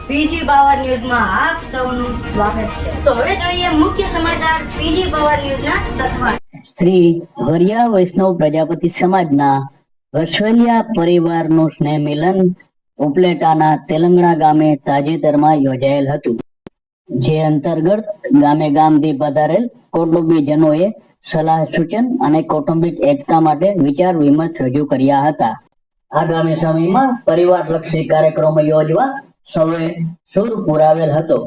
PG power ન્યૂઝમાં આપ સૌનું સ્વાગત છે। તો હવે જોઈએ મુખ્ય સમાચાર પીજી પાવર ન્યૂઝના સથવાર। શ્રી હરિયા વૈષ્ણવ પ્રજાપતિ સમાજના વસવેલિયા પરિવારનું સ્નેહ મિલન ઉપલેટાના તેલંગણા ગામે તાજેતરમાં યોજાયેલ હતું, જે અંતર્ગત ગામે ગામથી પધારેલ કૌટુંબીજનોએ સલાહ સૂચન અને કૌટુંબિક એકતા માટે વિચાર વિમર્શ રજૂ કર્યા હતા। આગામી સમયમાં પરિવારલક્ષી કાર્યક્રમો યોજવા સૌએ સૂર પુરાવેલ હતો।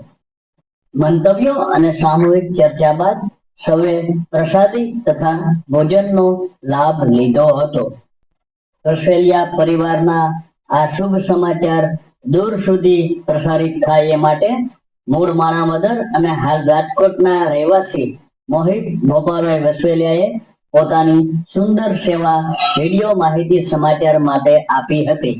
મંતવ્યો અને સામૂહિક ચર્ચા બાદ સૌએ પ્રસાદી તથા ભોજનનો લાભ લીધો હતો। વસવેલિયા પરિવારના આ શુભ સમાચાર દૂર સુધી પ્રસારિત થાય એ માટે મૂળ માણાવદર અને હાલ રાજકોટના રહેવાસી મોહિત ગોપાલભાઈ વસવેલિયાએ પોતાની સુંદર સેવા વિડીયો માહિતી સમાચાર માટે આપી હતી।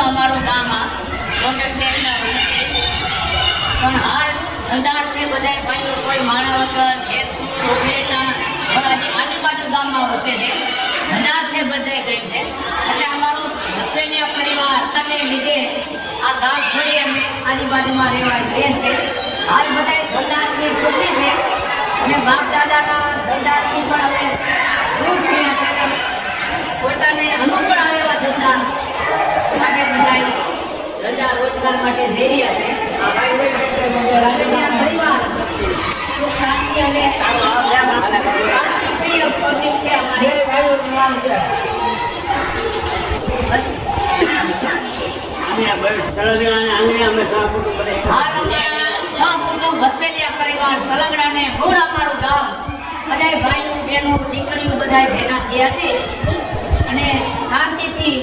અમારું ગામ પણ હાલ ધંધાર છે બધા ભાઈઓ, કોઈ માણાવદર, જેતપુર, ઉપલેટા, આજુબાજુ ગામમાં વસે છે, ધંધાર છે બધે ગઈ છે। એટલે અમારો વસવેલિયા પરિવારને લીધે આ ગામ છોડી અમે આજુબાજુમાં રહેવા જઈએ છીએ। હાલ બધા ધંધારથી સુખી છે અને બાપ દાદાના ધંધારથી પણ અમે દૂર થયા છે। પોતાને અનુકૂળ આવે એવા ધંધા માટે બધા રજા રોજગાર માટે જઈ રહ્યા છે। પરિવાર સુખ શાંતિ અને પ્રિય પ્રતિક છે અમારી। વસવેલિયા પરિવાર તલંગડાને મૂળ અમારું ગામ, બધા ભાઈઓ બહેનો દીકરીઓ બધા ભેગા થયા છે અને શાંતિથી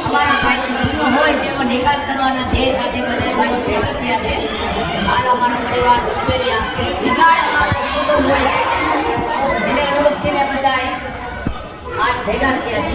અમારા ભાઈઓ પ્રશ્નો હોય તેનો નિકાલ કરવાના ધ્યેય સાથે બધા ભાઈઓ ભેગા થયા છે। હાલ અમારો પરિવાર વસવેલિયા વિશાળ અમારો કુટુંબ હોય એને રોજ છે બધા આઠ ભેગા થયા છે।